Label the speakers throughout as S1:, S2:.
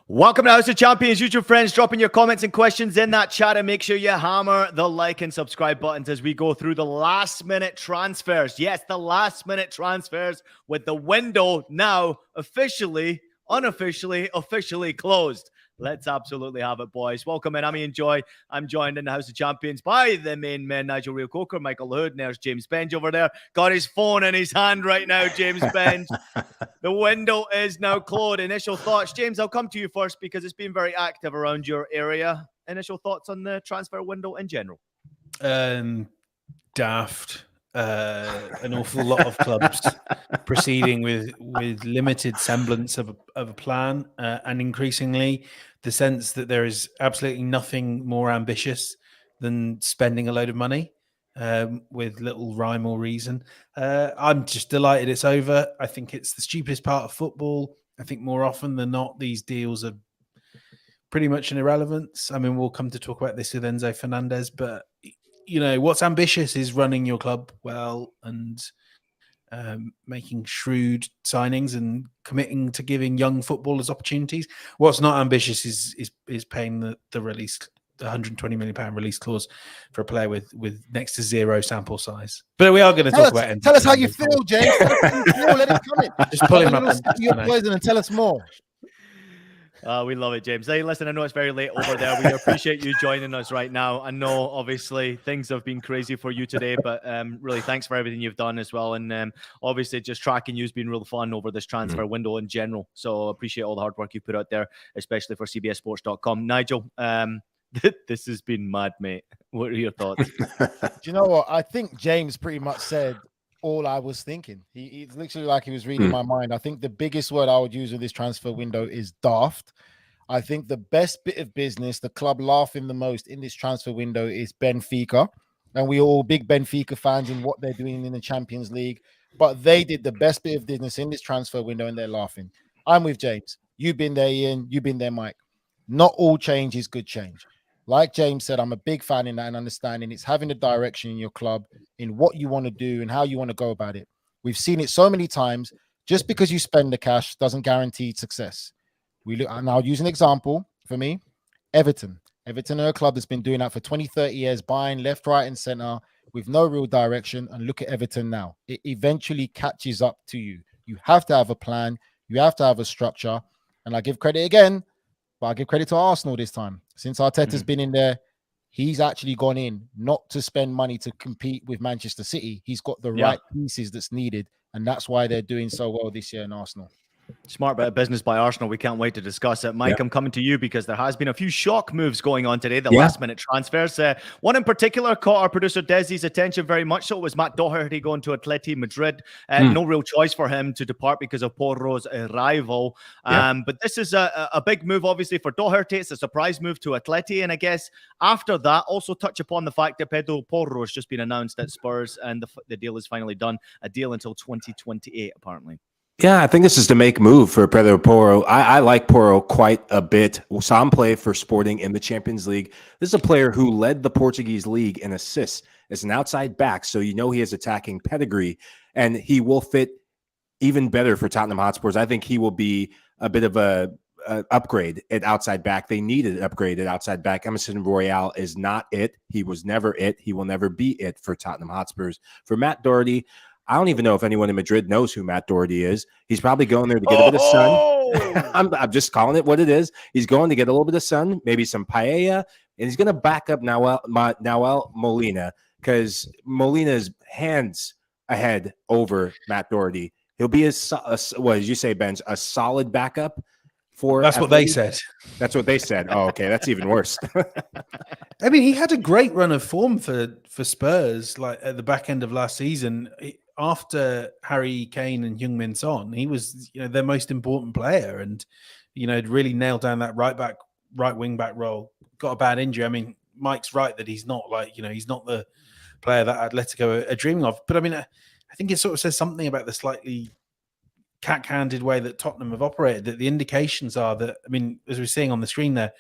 S1: Welcome to House of Champions, YouTube friends. Dropping your comments and questions in that chat, and make sure you hammer the like and subscribe buttons as we go through the last-minute transfers. Yes, the last-minute transfers with the window now officially closed. Let's absolutely have it, boys. Welcome in. I'm Ian Joy. I'm joined in the House of Champions by the main men, Nigel Real-Coker, Michael Hood. There's James Benj over there. Got his phone in his hand right now, James Benj. The window is now closed. Initial thoughts. James, I'll come to you first because it's been very active around your area. Initial thoughts on the transfer window in general?
S2: Daft. An awful lot of clubs proceeding with limited semblance of a plan, and increasingly the sense that there is absolutely nothing more ambitious than spending a load of money with little rhyme or reason. I'm just delighted it's over. I think it's the stupidest part of football. I think more often than not, these deals are pretty much an irrelevance. I mean, we'll come to talk about this with Enzo Fernandez, but you know, what's ambitious is running your club well and making shrewd signings and committing to giving young footballers opportunities. What's not ambitious is paying the release, the £120 million release clause for a player with next to zero sample size. But we are going to talk about it.
S3: Tell us how you feel, James. Tell us how you feel. Let it come in.
S2: Just pull him up.
S3: Your poison and tell us more.
S1: We love it, James. Hey, listen, I know it's very late over there. We appreciate you joining us right now. I know, obviously, things have been crazy for you today, but really, thanks for everything you've done as well. And obviously, just tracking you has been real fun over this transfer window in general. So appreciate all the hard work you put out there, especially for CBSSports.com. Nigel, this has been mad, mate. What are your thoughts?
S3: Do you know what? I think James pretty much said all I was thinking. It's literally like he was reading my mind. I think the biggest word I would use with this transfer window is daft. I think the best bit of business, the club laughing the most in this transfer window is Benfica. And we're all big Benfica fans in what they're doing in the Champions League. But they did the best bit of business in this transfer window and they're laughing. I'm with James. You've been there, Ian. You've been there, Mike. Not all change is good change. Like James said, I'm a big fan in that and understanding it's having a direction in your club, in what you want to do and how you want to go about it. We've seen it so many times. Just because you spend the cash doesn't guarantee success. And I'll use an example for me. Everton. Everton are a club that's been doing that for 20, 30 years, buying left, right, and center with no real direction. And look at Everton now. It eventually catches up to you. You have to have a plan. You have to have a structure. And I give credit again, but I give credit to Arsenal this time. Since Arteta's been in there, he's actually gone in not to spend money to compete with Manchester City. He's got the right pieces that's needed, and that's why they're doing so well this year in Arsenal.
S1: Smart bit of business by Arsenal. We can't wait to discuss it. Mike, I'm coming to you because there has been a few shock moves going on today, the last-minute transfers. One in particular caught our producer Desi's attention very much so. It was Matt Doherty going to Atleti Madrid. No real choice for him to depart because of Porro's arrival. But this is a big move, obviously, for Doherty. It's a surprise move to Atleti. And I guess after that, also touch upon the fact that Pedro Porro has just been announced at Spurs and the deal is finally done. A deal until 2028, apparently.
S4: Yeah, I think this is to make move for Pedro Porro. I like Porro quite a bit. Saw him play for Sporting in the Champions League. This is a player who led the Portuguese league in assists as an outside back, so you know he has attacking pedigree, and he will fit even better for Tottenham Hotspurs. I think he will be a bit of a upgrade at outside back. They needed an upgrade at outside back. Emerson Royale is not it. He was never it. He will never be it for Tottenham Hotspurs. For Matt Doherty, I don't even know if anyone in Madrid knows who Matt Doherty is. He's probably going there to get a bit of sun. I'm just calling it what it is. He's going to get a little bit of sun, maybe some paella, and he's going to back up Nahuel Molina because Molina's hands ahead over Matt Doherty. He'll be what did you say, Ben? A solid backup for.
S2: That's what they said.
S4: That's what they said. Oh, okay, that's even worse.
S2: I mean, he had a great run of form for Spurs, like at the back end of last season. After Harry Kane and Heung-min Son, he was, their most important player, and really nailed down that right wing back role. Got a bad injury. I mean, Mike's right that he's not he's not the player that Atletico are dreaming of. But I mean, I think it sort of says something about the slightly cat-handed way that Tottenham have operated. That the indications are that, I mean, as we're seeing on the screen there,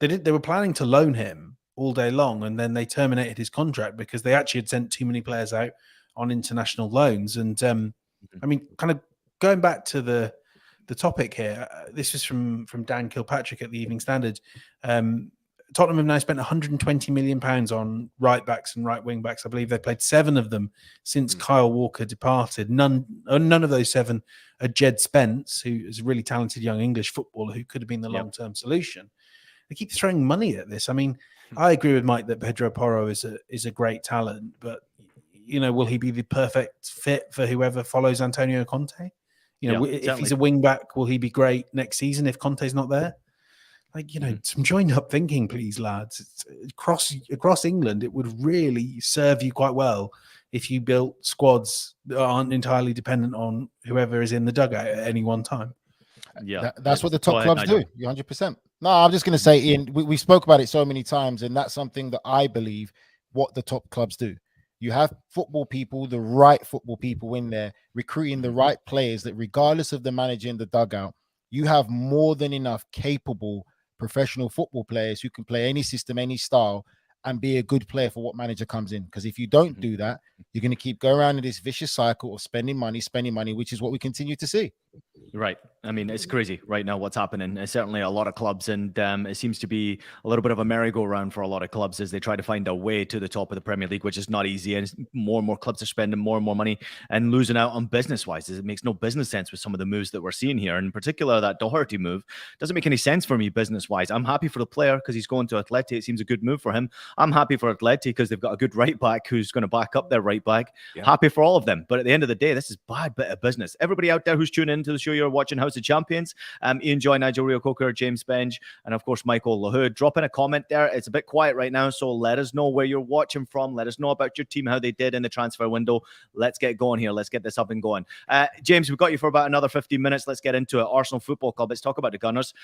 S2: they were planning to loan him all day long, and then they terminated his contract because they actually had sent too many players out on international loans. And I mean, kind of going back to the the topic here. This is from Dan Kilpatrick at the Evening Standard. Tottenham have now spent 120 million pounds on right backs and right wing backs. I believe they've played 7 of them since Kyle Walker departed. None of those 7 are Jed Spence, who is a really talented young English footballer who could have been the long-term solution. They keep throwing money at this. I mean, I agree with Mike that Pedro Porro is a great talent, but will he be the perfect fit for whoever follows Antonio Conte? If he's a wing back, will he be great next season if Conte's not there? Some joined up thinking, please, lads. It's across England, it would really serve you quite well if you built squads that aren't entirely dependent on whoever is in the dugout at any one time.
S1: Yeah,
S3: that's what the top clubs do. 100%. No, I'm just going to say, Ian, we spoke about it so many times, and that's something that I believe what the top clubs do. You have football people, the right football people in there, recruiting the right players that regardless of the manager in the dugout, you have more than enough capable professional football players who can play any system, any style, and be a good player for what manager comes in. Because if you don't do that, you're going to keep going around in this vicious cycle of spending money, which is what we continue to see.
S1: Right. I mean, it's crazy right now what's happening. It's certainly a lot of clubs, and it seems to be a little bit of a merry-go-round for a lot of clubs as they try to find a way to the top of the Premier League, which is not easy. And more and more clubs are spending more and more money and losing out on business-wise. It makes no business sense with some of the moves that we're seeing here. In particular, that Doherty move doesn't make any sense for me business-wise. I'm happy for the player because he's going to Atleti. It seems a good move for him. I'm happy for Atleti because they've got a good right back who's going to back up their right back. Yeah. Happy for all of them. But at the end of the day, this is bad bit of business. Everybody out there who's tuning into the show, you're watching House of Champions, Ian Joy, Nigel Rio Coker, James Benge, and of course Michael LaHood. Drop in a comment there. It's a bit quiet right now, so let us know where you're watching from. Let us know about your team, how they did in the transfer window. Let's get going here. Let's get this up and going. James, we've got you for about another 15 minutes. Let's get into it. Arsenal Football Club. Let's talk about the Gunners.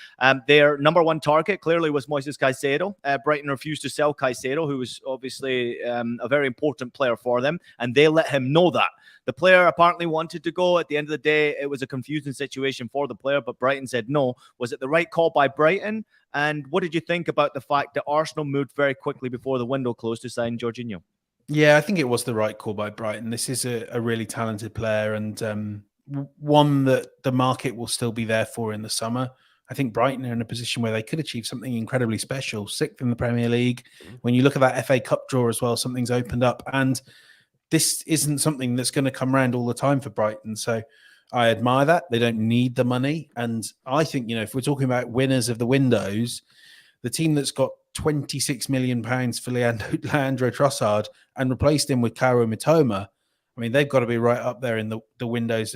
S1: Their number one target clearly was Moises Caicedo. Brighton refused to sell Caicedo, who was obviously a very important player for them, and they let him know that. The player apparently wanted to go. At the end of the day, it was a confusing situation for the player, but Brighton said no. Was it the right call by Brighton? And what did you think about the fact that Arsenal moved very quickly before the window closed to sign Jorginho?
S2: Yeah, I think it was the right call by Brighton. This is a really talented player and one that the market will still be there for in the summer. I think Brighton are in a position where they could achieve something incredibly special. 6th in the Premier League. When you look at that FA Cup draw as well, something's opened up. And this isn't something that's going to come around all the time for Brighton. So I admire that. They don't need the money. And I think, if we're talking about winners of the windows, the team that's got £26 million for Leandro Trossard and replaced him with Kaoru Mitoma, I mean, they've got to be right up there in the winners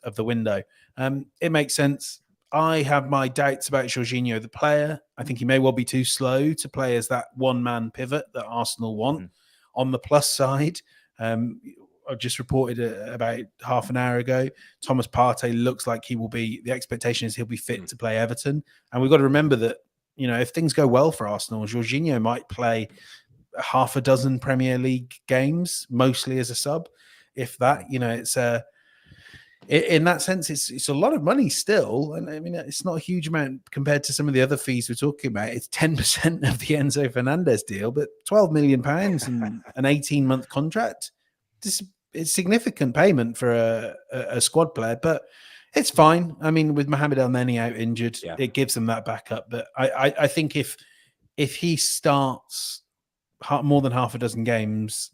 S2: of the window. It makes sense. I have my doubts about Jorginho, the player. I think he may well be too slow to play as that one-man pivot that Arsenal want. On the plus side, I've just reported about half an hour ago, Thomas Partey looks like he will be, the expectation is he'll be fit to play Everton. And we've got to remember that, if things go well for Arsenal, Jorginho might play half a dozen Premier League games, mostly as a sub. If that, it's in that sense, it's a lot of money still. And I mean, it's not a huge amount compared to some of the other fees we're talking about. It's 10% of the Enzo Fernandez deal, but £12 million and an 18-month contract. It's significant payment for a squad player, but it's fine. I mean, with Mohamed El-Neni out injured, it gives them that backup. But I think if he starts more than half a dozen games,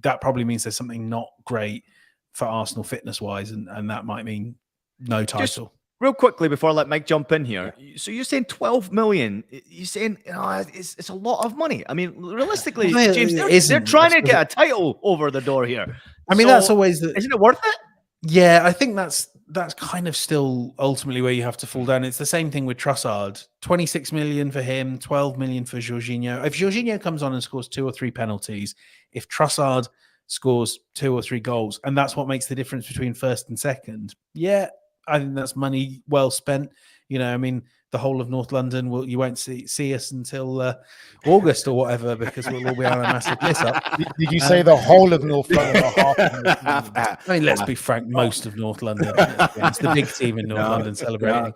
S2: that probably means there's something not great for Arsenal fitness-wise, and that might mean no title.
S1: Just real quickly before I let Mike jump in here. So you're saying 12 million? You're saying it's a lot of money. I mean, realistically, James, they're trying to get a title over the door here.
S2: I mean, that's always
S1: isn't it worth it?
S2: Yeah, I think that's kind of still ultimately where you have to fall down. It's the same thing with Trossard. 26 million for him, 12 million for Jorginho. If Jorginho comes on and scores 2 or 3 penalties, if Trossard scores 2 or 3 goals, and that's what makes the difference between first and second, I think that's money well spent. I mean, the whole of North London. You won't see us until August or whatever, because we'll all be on a massive piss up.
S3: Did you say the whole of North London or half of North London?
S2: I mean, let's be frank, most of North London. It's the big team in North London celebrating.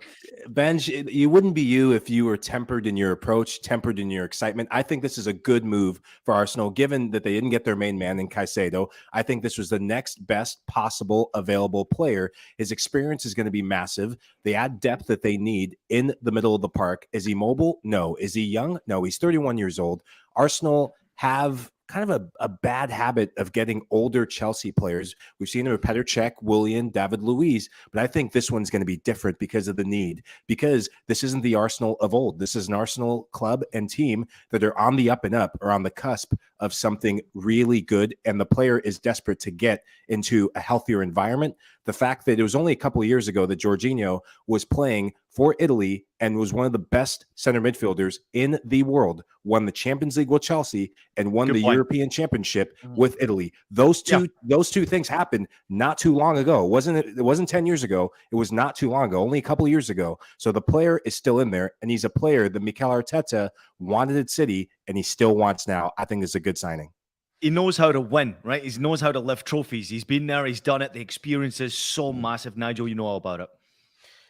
S4: Benj, you wouldn't be you if you were tempered in your approach, tempered in your excitement. I think this is a good move for Arsenal, given that they didn't get their main man in Caicedo. I think this was the next best possible available player. His experience is going to be massive. They add depth that they need in the middle of the park. Is he mobile? No. Is he young? No. He's 31 years old. Arsenal have kind of a bad habit of getting older Chelsea players. We've seen it with Petr Cech, Willian, David Luiz, but I think this one's going to be different because of the need, because this isn't the Arsenal of old. This is an Arsenal club and team that are on the up and up, or on the cusp of something really good, and the player is desperate to get into a healthier environment. The fact that it was only a couple of years ago that Jorginho was playing for Italy and was one of the best center midfielders in the world, won the Champions League with Chelsea and won the European Championship with Italy. Those two things happened not too long ago. It wasn't 10 years ago. It was not too long ago, only a couple of years ago. So the player is still in there, and he's a player that Mikel Arteta wanted at City and he still wants now. I think it's a good signing.
S1: He knows how to win, right? He knows how to lift trophies. He's been there. He's done it. The experience is so massive. Nigel, you know all about it.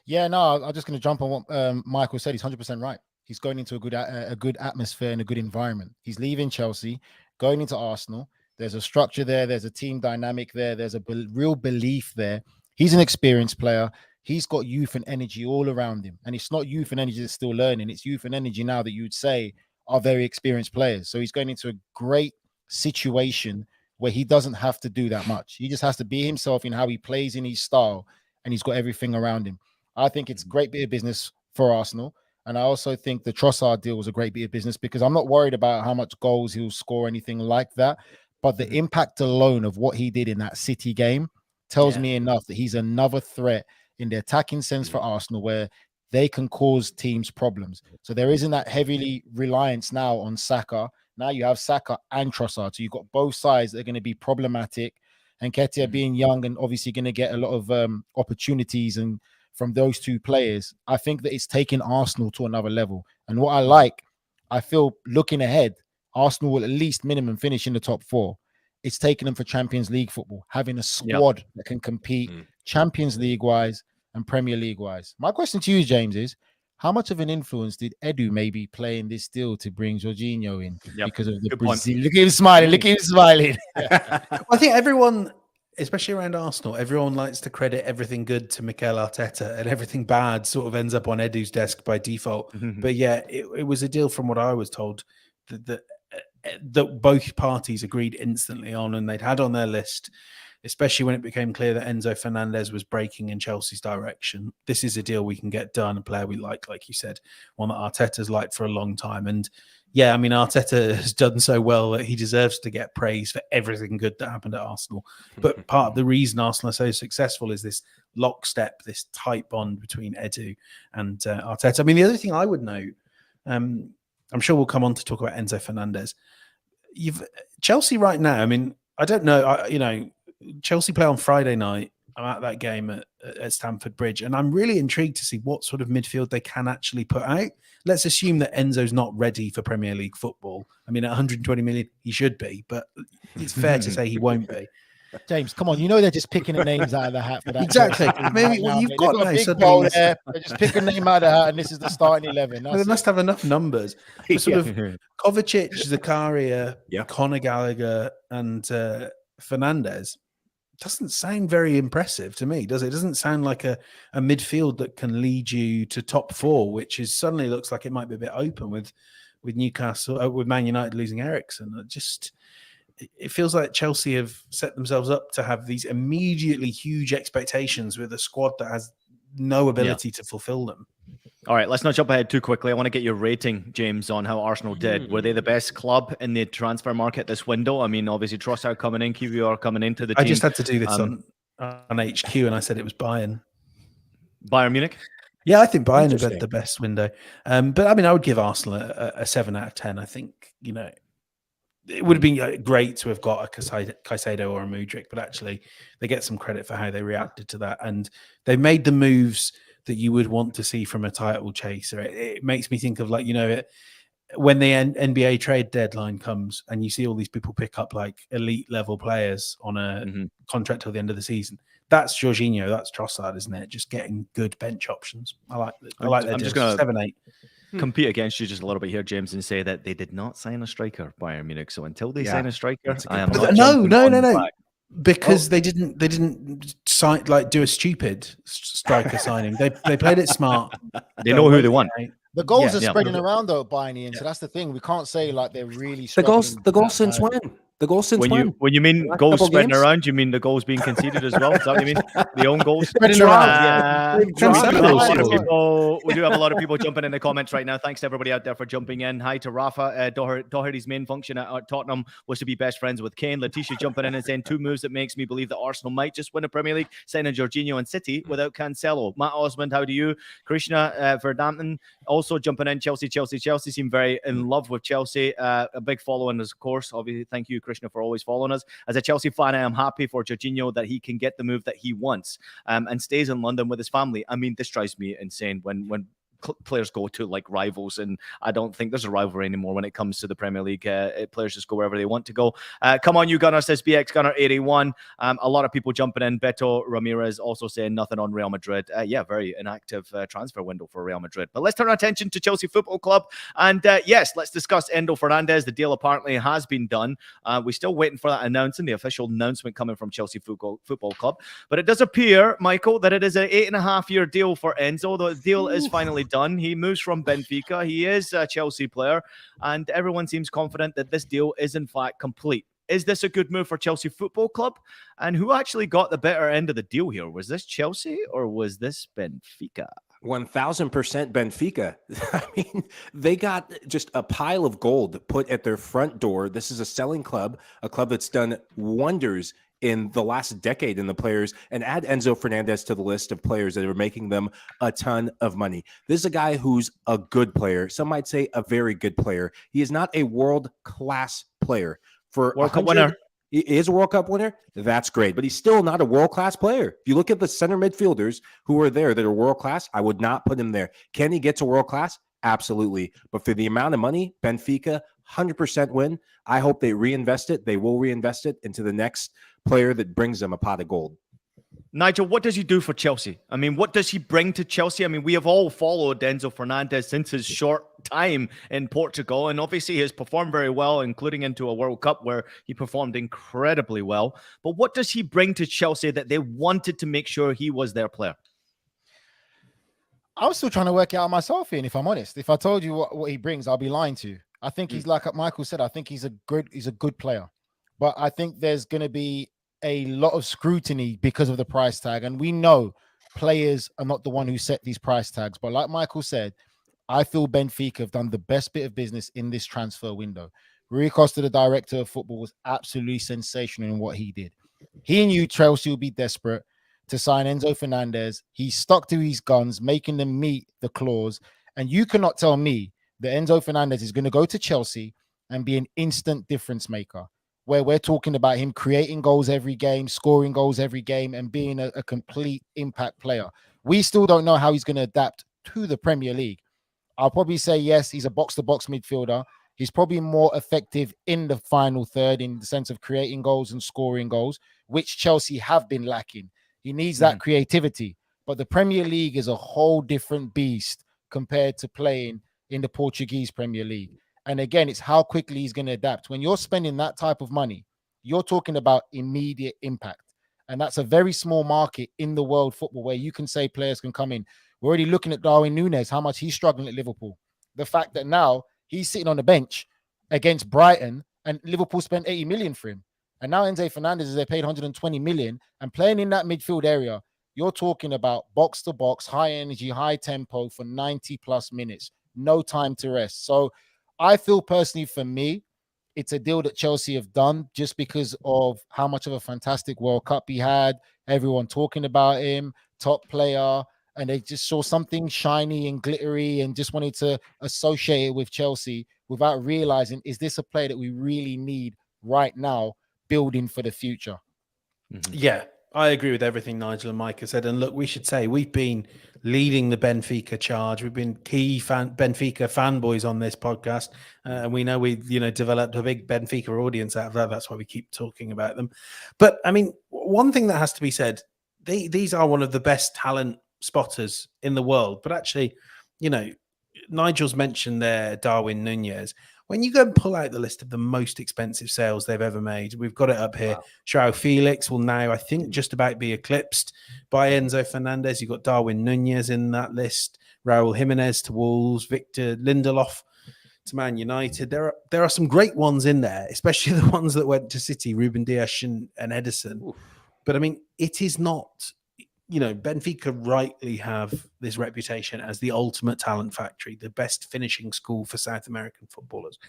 S3: Yeah, no, I'm just going to jump on what Michael said. He's 100% right. He's going into a good atmosphere and a good environment. He's leaving Chelsea, going into Arsenal. There's a structure there. There's a team dynamic there. There's a real belief there. He's an experienced player. He's got youth and energy all around him. And it's not youth and energy that's still learning. It's youth and energy now that you would say are very experienced players. So he's going into a great situation where he doesn't have to do that much. He just has to be himself in how he plays, in his style, and he's got everything around him. I think it's a great bit of business for Arsenal. And I also think the Trossard deal was a great bit of business, because I'm not worried about how much goals he'll score or anything like that. But the impact alone of what he did in that City game tells me enough that he's another threat in the attacking sense for Arsenal, where they can cause teams problems. So there isn't that heavily reliance now on Saka. Now you have Saka and Trossard. So you've got both sides that are going to be problematic. And Nketiah being young and obviously going to get a lot of opportunities and from those two players, I think that it's taken Arsenal to another level. And what I feel looking ahead, Arsenal will at least minimum finish in the top 4. It's taken them for Champions League football, having a squad that can compete Champions League wise and Premier League wise. My question to you, James, is how much of an influence did Edu maybe play in this deal to bring Jorginho in because of the Brazil? Look at him smiling. Look at him smiling.
S2: I think everyone, especially around Arsenal, everyone likes to credit everything good to Mikel Arteta, and everything bad sort of ends up on Edu's desk by default. But yeah, it was a deal, from what I was told, that both parties agreed instantly on, and they'd had on their list, especially when it became clear that Enzo Fernandez was breaking in Chelsea's direction. This is a deal we can get done, a player we like you said, one that Arteta's liked for a long time. And yeah, I mean, Arteta has done so well that he deserves to get praise for everything good that happened at Arsenal. But part of the reason Arsenal are so successful is this lockstep, this tight bond between Edu and Arteta. I mean, the other thing I would note, I'm sure we'll come on to talk about Enzo Fernandez. Chelsea right now, I mean, I don't know, Chelsea play on Friday night. I'm at that game at Stamford Bridge, and I'm really intrigued to see what sort of midfield they can actually put out. Let's assume that Enzo's not ready for Premier League football. I mean, at 120 million, he should be, but it's fair to say he won't be.
S3: James, come on. You know they're just picking the names out of the hat for that.
S2: Exactly. Maybe you've got
S3: a big bowl there. They just pick a name out of the hat, and this is the starting 11.
S2: They must have enough numbers. Sort of Kovacic, Zakaria, Conor Gallagher, and Fernandez. Doesn't sound very impressive to me, does it? It doesn't sound like a midfield that can lead you to top 4, which is suddenly looks like it might be a bit open with Newcastle, with Man United losing Eriksen. It feels like Chelsea have set themselves up to have these immediately huge expectations with a squad that has no ability to fulfill them.
S1: All right, let's not jump ahead too quickly. I want to get your rating, James, on how Arsenal did. Were they the best club in the transfer market this window? I mean, obviously, Trossard coming in, QVR coming into the team.
S2: I just had to do this on HQ, and I said it was Bayern.
S1: Bayern Munich?
S2: Yeah, I think Bayern have had the best window. But, I mean, I would give Arsenal a 7 out of 10. I think, it would have been great to have got a Caicedo or a Mudryk, but actually they get some credit for how they reacted to that. And they made the moves that you would want to see from a title chaser. It makes me think of when the NBA trade deadline comes and you see all these people pick up like elite level players on a contract till the end of the season. That's Jorginho, that's Trossard, isn't it? Just getting good bench options. I like that. I'm
S1: just going to
S2: 7-8.
S1: Compete against you just a little bit here, James, and say that they did not sign a striker, Bayern Munich. So until they sign a striker, I am not
S2: no. Because they didn't sign, do a stupid striker signing. They played it smart.
S1: They know who they want.
S3: The goals are spreading around though, Bayern, so that's the thing. We can't say like they're really
S4: the goals since when? The goals since when?
S1: When you mean goals spreading around, you mean the goals being conceded as well? Is that what you mean? The own goals
S3: spreading around.
S1: We do have a lot of people jumping in the comments right now. Thanks to everybody out there for jumping in. Hi to Rafa. Doherty's main function at Tottenham was to be best friends with Kane. Letitia jumping in and saying 2 moves that makes me believe that Arsenal might just win the Premier League, signing Jorginho and City without Cancelo. Matt Osmond, how do you? Krishna Verdampton also jumping in. Chelsea seem very in love with Chelsea. A big following, of course. Obviously, thank you, Krishna, for always following us. As a Chelsea fan, I am happy for Jorginho that he can get the move that he wants and stays in London with his family. I mean, this drives me insane when players go to like rivals, and I don't think there's a rivalry anymore when it comes to the Premier League. Players just go wherever they want to go. Come on, you Gunnar, says BX Gunnar 81. A lot of people jumping in. Beto Ramirez also saying nothing on Real Madrid. Very inactive transfer window for Real Madrid. But let's turn our attention to Chelsea Football Club. And yes, let's discuss Enzo Fernandez. The deal apparently has been done. We're still waiting for that announcement, the official announcement coming from Chelsea Football Club. But it does appear, Michael, that it is an 8.5-year deal for Enzo. The deal is finally done. He moves from Benfica. He is a Chelsea player, and everyone seems confident that this deal is in fact complete. Is this a good move for Chelsea Football Club? And who actually got the better end of the deal here? Was this Chelsea or was this Benfica?
S4: 1000% Benfica. I mean, they got just a pile of gold put at their front door. This is a selling club, a club that's done wonders in the last decade in the players, and add Enzo Fernandez to the list of players that are making them a ton of money. This is a guy who's a good player. Some might say a very good player. He is not a world-class player. For
S1: World Cup winner.
S4: He is a World Cup winner. That's great, but he's still not a world-class player. If you look at the center midfielders who are there that are world-class, I would not put him there. Can he get to world-class? Absolutely. But for the amount of money, Benfica, 100% win. I hope they reinvest it. They will reinvest it into the next player that brings them a pot of gold.
S1: Nigel, what does he do for Chelsea? I mean, what does he bring to Chelsea? I mean, we have all followed Enzo Fernandez since his short time in Portugal, and obviously he has performed very well, including into a World Cup where he performed incredibly well. But what does he bring to Chelsea that they wanted to make sure he was their player?
S3: I'm still trying to work it out myself, Ian, if I'm honest. If I told you what he brings, I'll be lying to you. I think he's like Michael said, I think he's a good player. But I think there's going to be a lot of scrutiny because of the price tag. And we know players are not the one who set these price tags. But like Michael said, I feel Benfica have done the best bit of business in this transfer window. Rui Costa, the director of football, was absolutely sensational in what he did. He knew Chelsea would be desperate to sign Enzo Fernandez. He stuck to his guns, making them meet the clause. And you cannot tell me that Enzo Fernandez is going to go to Chelsea and be an instant difference maker, where we're talking about him creating goals every game, scoring goals every game, and being a complete impact player. We still don't know how he's going to adapt to the Premier League. I'll probably say, yes, he's a box-to-box midfielder. He's probably more effective in the final third in the sense of creating goals and scoring goals, which Chelsea have been lacking. He needs that creativity. But the Premier League is a whole different beast compared to playing in the Portuguese Premier League. And again, it's how quickly he's going to adapt. When you're spending that type of money, you're talking about immediate impact. And that's a very small market in the world football where you can say players can come in. We're already looking at Darwin Núñez, how much he's struggling at Liverpool. The fact that now he's sitting on the bench against Brighton and Liverpool spent 80 million for him. And now Enzo Fernandez, they paid 120 million and playing in that midfield area, you're talking about box to box, high energy, high tempo for 90 plus minutes, no time to rest. So I feel personally for me, it's a deal that Chelsea have done just because of how much of a fantastic World Cup he had, everyone talking about him, top player, and they just saw something shiny and glittery and just wanted to associate it with Chelsea without realizing, is this a player that we really need right now, building for the future?
S2: Yeah, I agree with everything Nigel and Mike have said. And look, we should say we've been leading the Benfica charge. We've been key Benfica fanboys on this podcast, and we know we've developed a big Benfica audience out of that. That's why we keep talking about them. But I mean, one thing that has to be said: these are one of the best talent spotters in the world. But actually, Nigel's mentioned there Darwin Núñez. When you go and pull out the list of the most expensive sales they've ever made, we've got it up here. Wow. João Felix will now, I think, just about be eclipsed by Enzo Fernandez. You've got Darwin Núñez in that list, Raúl Jiménez to Wolves, Victor Lindelof to Man United. There are some great ones in there, especially the ones that went to City, Ruben Dias and Ederson. Oof. But I mean, it is not... Benfica rightly have this reputation as the ultimate talent factory, the best finishing school for South American footballers.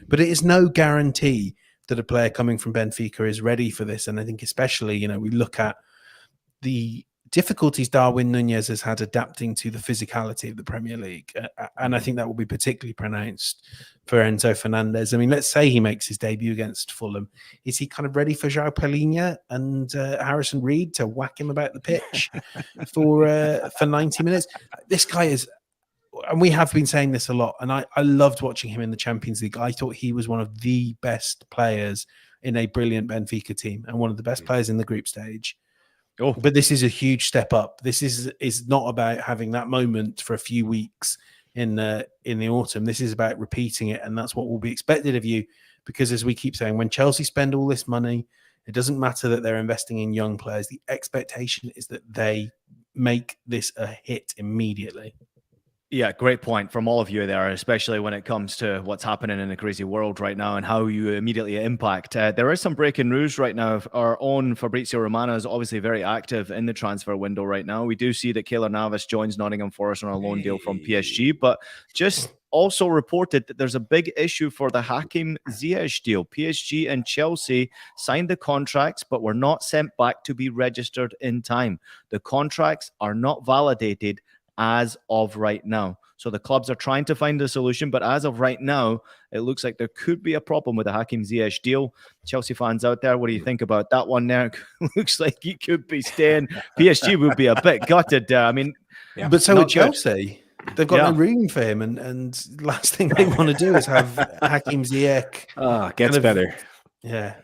S2: But it is no guarantee that a player coming from Benfica is ready for this. And I think especially, we look at the difficulties Darwin Núñez has had adapting to the physicality of the Premier League. And I think that will be particularly pronounced for Enzo Fernandez. I mean, let's say he makes his debut against Fulham. Is he kind of ready for João Palhinha and Harrison Reed to whack him about the pitch for 90 minutes? This guy is, and we have been saying this a lot, and I loved watching him in the Champions League. I thought he was one of the best players in a brilliant Benfica team and one of the best players in the group stage. Oh, but this is a huge step up. This is not about having that moment for a few weeks in the autumn. This is about repeating it, and that's what will be expected of you. Because as we keep saying, when Chelsea spend all this money, it doesn't matter that they're investing in young players. The expectation is that they make this a hit immediately.
S1: Yeah, great point from all of you there, especially when it comes to what's happening in the crazy world right now and how you immediately impact. There is some breaking news right now. Our own Fabrizio Romano is obviously very active in the transfer window right now. We do see that Keylor Navas joins Nottingham Forest on a loan deal from PSG, but just also reported that there's a big issue for the Hakim Ziyech deal. PSG and Chelsea signed the contracts, but were not sent back to be registered in time. The contracts are not validated as of right now. So the clubs are trying to find a solution, but as of right now, it looks like there could be a problem with the Hakim Ziyech deal. Chelsea fans out there, what do you think about that one there? Looks like he could be staying. PSG would be a bit gutted.
S2: But so would Chelsea. They've got no room for him, and last thing they want to do is have Hakim Ziyech.
S4: Gets better.
S2: Yeah.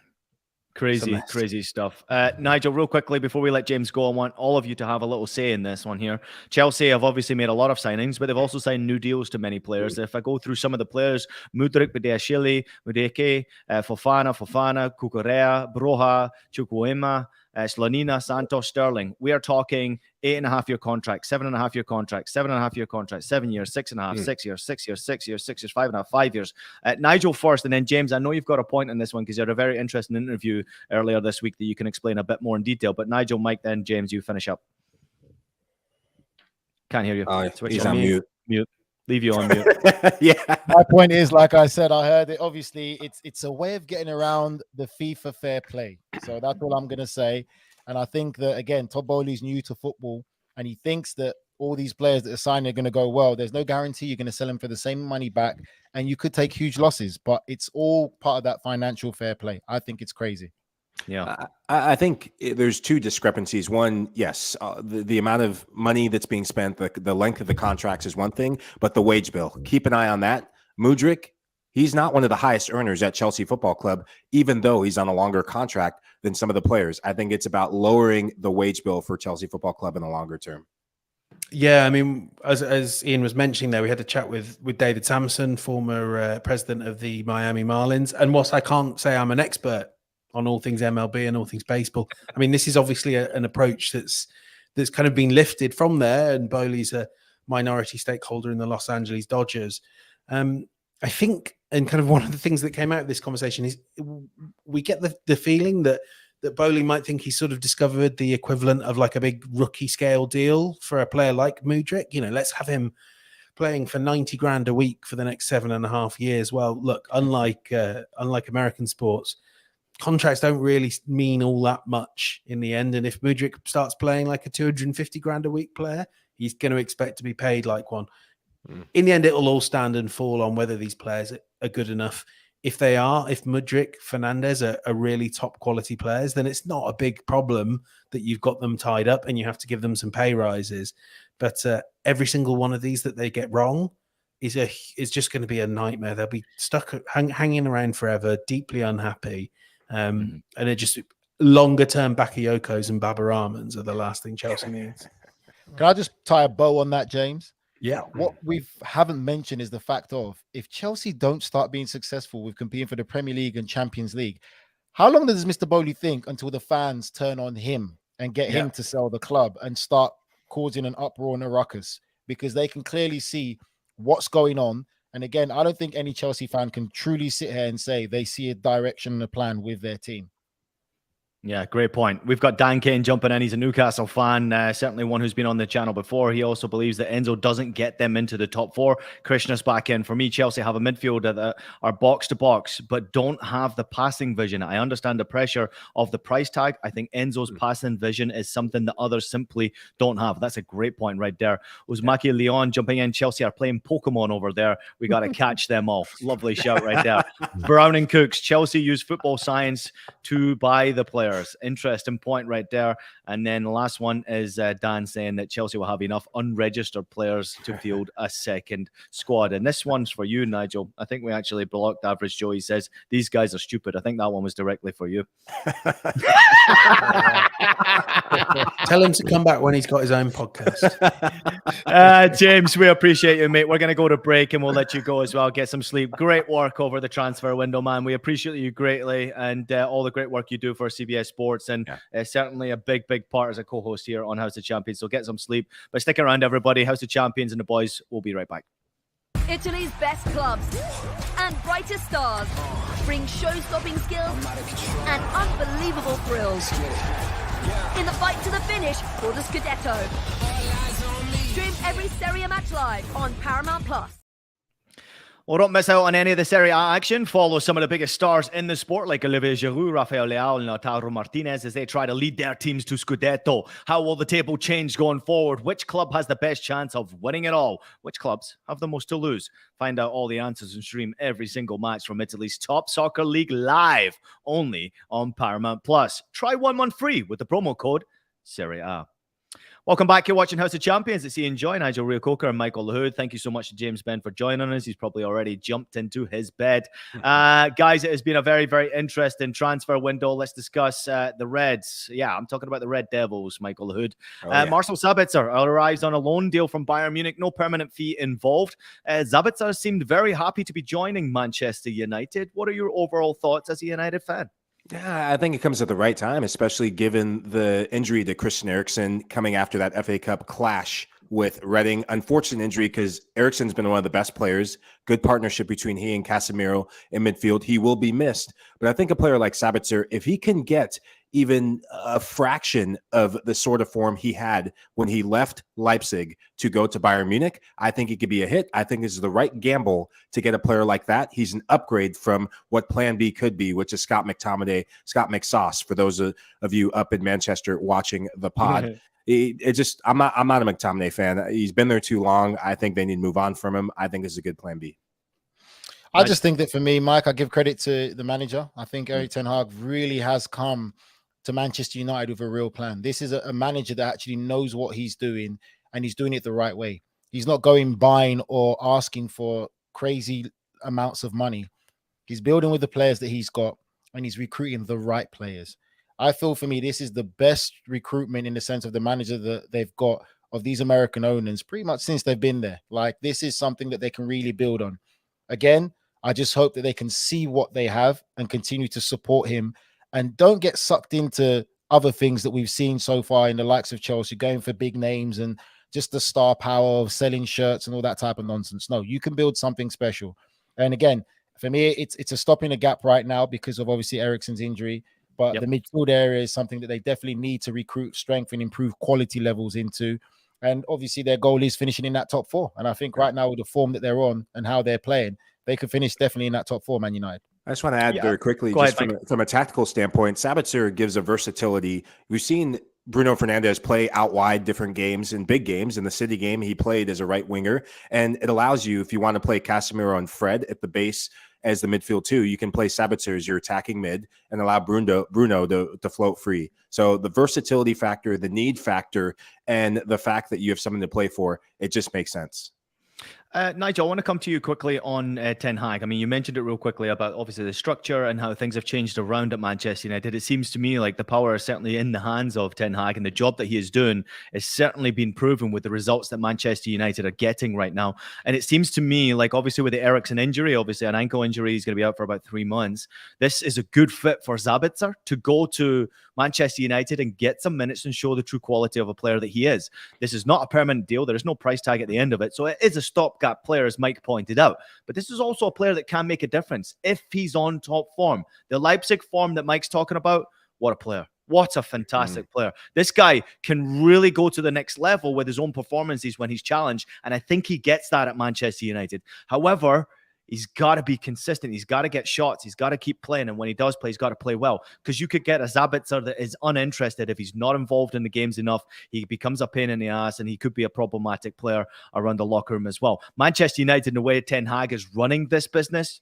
S1: Crazy stuff. Nigel, real quickly, before we let James go, I want all of you to have a little say in this one here. Chelsea have obviously made a lot of signings, but they've also signed new deals to many players. If I go through some of the players, Mudryk, Badiashile, Mudeke, Fofana, Cucurella, Broja, Chukwuemeka, Slonina, Santos, Sterling. We are talking 8.5-year contracts, 7.5-year contracts, 7.5-year contracts, 7 years, 6.5, 6 years, 6 years, 6 years, 6 years, 5.5, 5 years. Nigel first, and then James. I know you've got a point on this one because you had a very interesting interview earlier this week that you can explain a bit more in detail. But Nigel, Mike, then James, you finish up. Can't hear you.
S4: He's on mute.
S1: Leave you on mute.
S3: Yeah. My point is, like I said, I heard it. Obviously, it's a way of getting around the FIFA fair play. So that's all I'm going to say. And I think that, again, Todd Boehly's new to football, and he thinks that all these players that are signed are going to go well. There's no guarantee you're going to sell them for the same money back, and you could take huge losses. But it's all part of that financial fair play. I think it's crazy.
S1: Yeah,
S4: I think there's two discrepancies. One, yes, the amount of money that's being spent, the length of the contracts is one thing, but the wage bill, keep an eye on that. Mudryk, he's not one of the highest earners at Chelsea Football Club, even though he's on a longer contract than some of the players. I think it's about lowering the wage bill for Chelsea Football Club in the longer term.
S2: Yeah, I mean, as Ian was mentioning there, we had a chat with David Sampson, former president of the Miami Marlins. And whilst I can't say I'm an expert on all things MLB and all things baseball, I mean, this is obviously an approach that's kind of been lifted from there, and Boehly's a minority stakeholder in the Los Angeles Dodgers. I think, and kind of one of the things that came out of this conversation is we get the feeling that Boehly might think he's sort of discovered the equivalent of like a big rookie scale deal for a player like Mudryk. Let's have him playing for 90 grand a week for the next 7.5 years. Well, look, unlike American sports, contracts don't really mean all that much in the end. And if Mudryk starts playing like a 250 grand a week player, he's going to expect to be paid like one. In the end, it'll all stand and fall on whether these players are good enough. If Mudryk, Fernandez are really top quality players, then it's not a big problem that you've got them tied up and you have to give them some pay rises. But every single one of these that they get wrong is just going to be a nightmare. They'll be stuck hanging around forever, deeply unhappy, and it just longer term Bakayokos and Babaramans are the last thing Chelsea needs.
S3: Can I just tie a bow on that, James?
S2: Yeah.
S3: What we haven't mentioned is the fact of, if Chelsea don't start being successful with competing for the Premier League and Champions League, how long does Mr. Bowley think until the fans turn on him and get him to sell the club and start causing an uproar and a ruckus? Because they can clearly see what's going on. And again, I don't think any Chelsea fan can truly sit here and say they see a direction and a plan with their team.
S1: Yeah, great point. We've got Dan Kane jumping in. He's a Newcastle fan, certainly one who's been on the channel before. He also believes that Enzo doesn't get them into the top four. Krishna's back in. For me, Chelsea have a midfielder that are box to box, but don't have the passing vision. I understand the pressure of the price tag. I think Enzo's passing vision is something that others simply don't have. That's a great point right there. Uzmaki Leon jumping in. Chelsea are playing Pokemon over there. We got to catch them all. Lovely shout right there. Brown and Cooks. Chelsea use football science to buy the players. Interesting point right there. And then the last one is Dan saying that Chelsea will have enough unregistered players to field a second squad. And this one's for you, Nigel. I think we actually blocked Average Joe. He says, these guys are stupid. I think that one was directly for you.
S2: Tell him to come back when he's got his own podcast.
S1: James, we appreciate you, mate. We're going to go to break and we'll let you go as well. Get some sleep. Great work over the transfer window, man. We appreciate you greatly and all the great work you do for CBS Sports, and certainly a big part as a co-host here on House of Champions. So get some sleep, but stick around, everybody. House of Champions and the boys will be right back.
S5: Italy's best clubs and brightest stars bring show-stopping skills and unbelievable thrills in the fight to the finish for the Scudetto. Stream every Serie A match live on Paramount Plus.
S1: Well, don't miss out on any of the Serie A action. Follow some of the biggest stars in the sport like Olivier Giroud, Rafael Leao, and Lautaro Martinez as they try to lead their teams to Scudetto. How will the table change going forward? Which club has the best chance of winning it all? Which clubs have the most to lose? Find out all the answers and stream every single match from Italy's top soccer league live only on Paramount Plus. Try 1 month free with the promo code Serie A. Welcome back. You're watching House of Champions. It's Ian Joy, Nigel Reo-Coker, and Michael Lahoud. Thank you so much to James Ben for joining us. He's probably already jumped into his bed. Guys, it has been a very interesting transfer window. Let's discuss the Reds. Yeah, I'm talking about the Red Devils, Michael Lahoud. Marcel Sabitzer arrives on a loan deal from Bayern Munich. No permanent fee involved. Sabitzer seemed very happy to be joining Manchester United. What are your overall thoughts as a United fan?
S4: Yeah, I think it comes at the right time, especially given the injury to Christian Eriksen coming after that FA Cup clash with Reading. Unfortunate injury because Eriksen's been one of the best players. Good partnership between he and Casemiro in midfield. He will be missed. But I think a player like Sabitzer, if he can get even a fraction of the sort of form he had when he left Leipzig to go to Bayern Munich, I think it could be a hit. I think this is the right gamble to get a player like that. He's an upgrade from what Plan B could be, which is Scott McTominay, Scott McSauce, for those of you up in Manchester watching the pod. I'm not a McTominay fan. He's been there too long. I think they need to move on from him. I think this is a good Plan B.
S3: I just think that for me, Mike, I give credit to the manager. I think Erik ten Hag really has come to Manchester United with a real plan. This is a manager that actually knows what he's doing, and he's doing it the right way. He's not going buying or asking for crazy amounts of money. He's building with the players that he's got, and he's recruiting the right players. I feel for me, this is the best recruitment in the sense of the manager that they've got of these American owners pretty much since they've been there. Like, this is something that they can really build on. Again, I just hope that they can see what they have and continue to support him and don't get sucked into other things that we've seen so far in the likes of Chelsea, going for big names and just the star power of selling shirts and all that type of nonsense. No, you can build something special. And again, for me, it's a stop in the gap right now because of obviously Eriksen's injury. But the midfield area is something that they definitely need to recruit, strengthen, improve quality levels into. And obviously their goal is finishing in that top four. And I think right now with the form that they're on and how they're playing, they could finish definitely in that top four, Man United.
S4: I just want to add very quickly, from a tactical standpoint, Sabitzer gives a versatility. We've seen Bruno Fernandes play out wide different games in big games. In the City game, he played as a right winger, and it allows you, if you want to play Casemiro and Fred at the base as the midfield too, you can play Sabitzer as your attacking mid and allow Bruno to float free. So the versatility factor, the need factor, and the fact that you have something to play for, it just makes sense.
S1: Nigel, I want to come to you quickly on Ten Hag. I mean, you mentioned it real quickly about obviously the structure and how things have changed around at Manchester United. It seems to me like the power is certainly in the hands of Ten Hag, and the job that he is doing is certainly being proven with the results that Manchester United are getting right now. And it seems to me like obviously with the Eriksen injury, obviously an ankle injury, he's going to be out for about 3 months. This is a good fit for Sabitzer to go to Manchester United and get some minutes and show the true quality of a player that he is. This is not a permanent deal. There is no price tag at the end of it. So it is a stopgap player, as Mike pointed out. But this is also a player that can make a difference if he's on top form. The Leipzig form that Mike's talking about, what a player. What a fantastic player. This guy can really go to the next level with his own performances when he's challenged. And I think he gets that at Manchester United. However, he's got to be consistent. He's got to get shots. He's got to keep playing. And when he does play, he's got to play well. Because you could get a Sabitzer that is uninterested if he's not involved in the games enough. He becomes a pain in the ass, and he could be a problematic player around the locker room as well. Manchester United, in the way Ten Hag is running this business,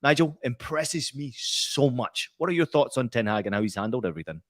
S1: Nigel, impresses me so much. What are your thoughts on Ten Hag and how he's handled everything?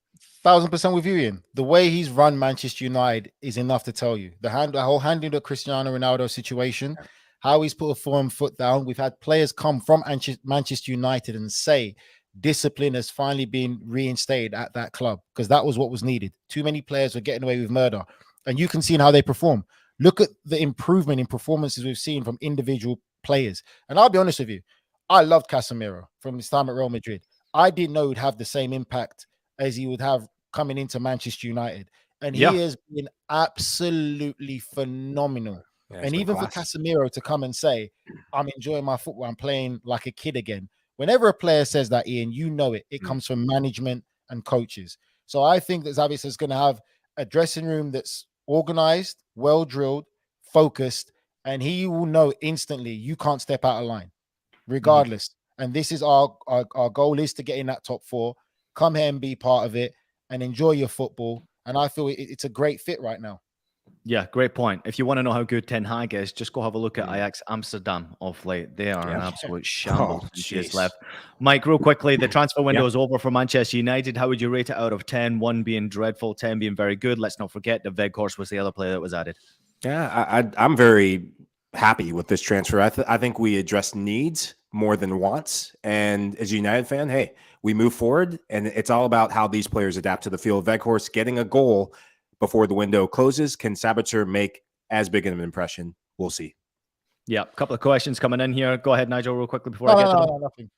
S3: 1000% with you, Ian. The way he's run Manchester United is enough to tell you. The whole handling the Cristiano Ronaldo situation, how he's put a firm foot down. We've had players come from Manchester United and say discipline has finally been reinstated at that club, because that was what was needed. Too many players were getting away with murder. And you can see how they perform. Look at the improvement in performances we've seen from individual players. And I'll be honest with you, I loved Casemiro from his time at Real Madrid. I didn't know he'd have the same impact as he would have coming into Manchester United. And he has been absolutely phenomenal. And even for Casemiro to come and say, I'm enjoying my football, I'm playing like a kid again. Whenever a player says that, Ian, you know it. It comes from management and coaches. So I think that Sabitzer is going to have a dressing room that's organized, well-drilled, focused, and he will know instantly you can't step out of line, regardless. And this is our goal is to get in that top 4, come here and be part of it and enjoy your football. And I feel it's a great fit right now.
S1: Yeah, great point. If you want to know how good Ten Hag is, just go have a look at Ajax Amsterdam of late. They are an absolute shambles. She is left. Mike, real quickly, the transfer window is over for Manchester United. How would you rate it out of 10? 1 being dreadful, 10 being very good. Let's not forget that Weghorst was the other player that was added.
S4: Yeah, I'm very happy with this transfer. I think we address needs more than wants. And as a United fan, hey, we move forward, and it's all about how these players adapt to the field. Weghorst getting a goal before the window closes. Can Sabitzer make as big of an impression? We'll see.
S1: Yeah, a couple of questions coming in here. Go ahead, Nigel, real quickly before I get to them.
S3: Nothing.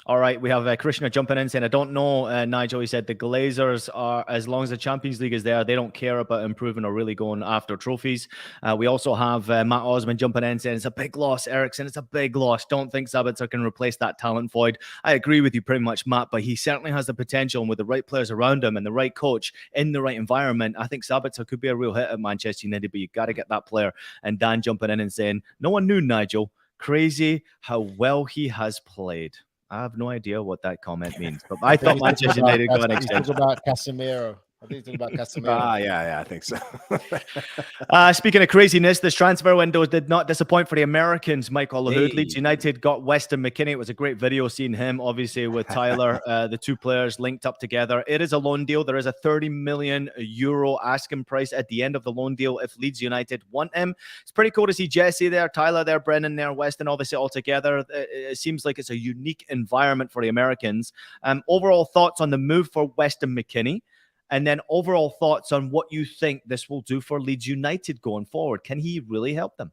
S1: All right, we have Krishna jumping in saying, I don't know, Nigel, he said the Glazers are, as long as the Champions League is there, they don't care about improving or really going after trophies. We also have Matt Osman jumping in saying, it's a big loss, Eriksen, it's a big loss. Don't think Sabitzer can replace that talent void. I agree with you pretty much, Matt, but he certainly has the potential, and with the right players around him and the right coach in the right environment, I think Sabitzer could be a real hit at Manchester United, but you got to get that player. And Dan jumping in and saying, no one knew, Nigel. Crazy how well he has played. I have no idea what that comment means, but I thought Manchester United got an extension.
S3: About Casemiro. I think it's about Casemiro.
S4: Yeah, I think so.
S1: Speaking of craziness, this transfer window did not disappoint for the Americans. Michael Lahoud, Leeds United got Weston McKennie. It was a great video seeing him, obviously, with Tyler, the two players linked up together. It is a loan deal. There is a €30 million asking price at the end of the loan deal if Leeds United want him. It's pretty cool to see Jesse there, Tyler there, Brennan there, Weston, obviously, all together. It seems like it's a unique environment for the Americans. Overall thoughts on the move for Weston McKennie? And then overall thoughts on what you think this will do for Leeds United going forward. Can he really help them?